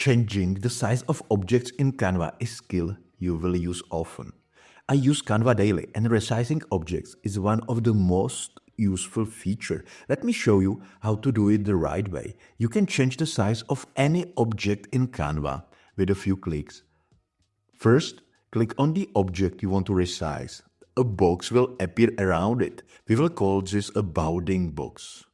Changing the size of objects in Canva is a skill you will use often. I use Canva daily and resizing objects is one of the most useful features. Let me show you how to do it the right way. You can change the size of any object in Canva with a few clicks. First, click on the object you want to resize. A box will appear around it. We will call this a bounding box.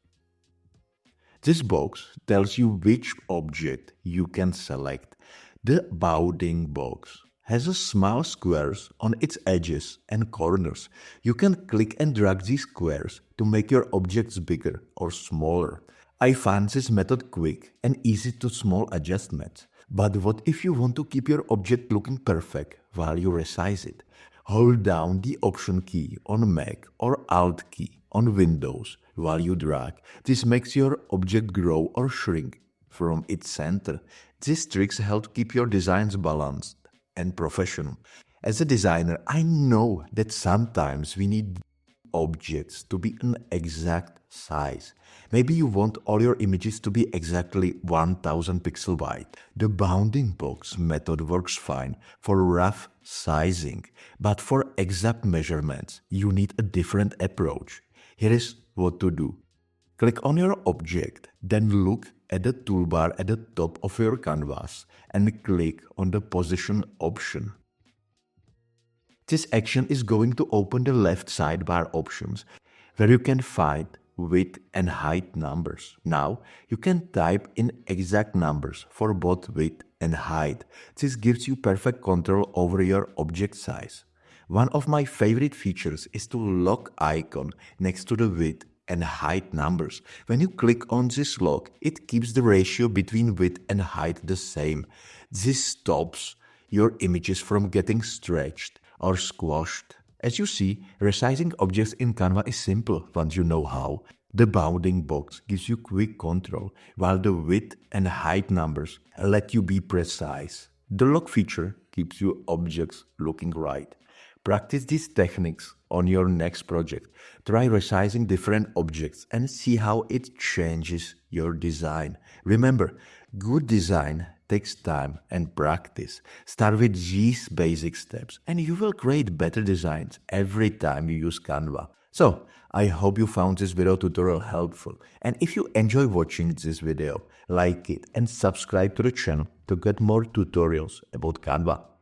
This box tells you which object you can select. The bounding box has a small squares on its edges and corners. You can click and drag these squares to make your objects bigger or smaller. I find this method quick and easy to small adjustments. But what if you want to keep your object looking perfect while you resize it? Hold down the Option key on Mac or Alt key on Windows while you drag. This makes your object grow or shrink from its center. These tricks help keep your designs balanced and professional. As a designer, I know that sometimes we need objects to be an exact size. Maybe you want all your images to be exactly 1000 pixels wide. The bounding box method works fine for rough sizing, but for exact measurements, you need a different approach. Here is what to do. Click on your object, then look at the toolbar at the top of your canvas and click on the position option. This action is going to open the left sidebar options where you can find width and height numbers. Now you can type in exact numbers for both width and height. This gives you perfect control over your object size. One of my favorite features is the lock icon next to the width and height numbers. When you click on this lock, it keeps the ratio between width and height the same. This stops your images from getting stretched or squashed. As you see, resizing objects in Canva is simple once you know how. The bounding box gives you quick control, while the width and height numbers let you be precise. The lock feature keeps your objects looking right. Practice these techniques on your next project. Try resizing different objects and see how it changes your design. Remember, good design takes time and practice. Start with these basic steps and you will create better designs every time you use Canva. So, I hope you found this video tutorial helpful. And if you enjoy watching this video, like it and subscribe to the channel to get more tutorials about Canva.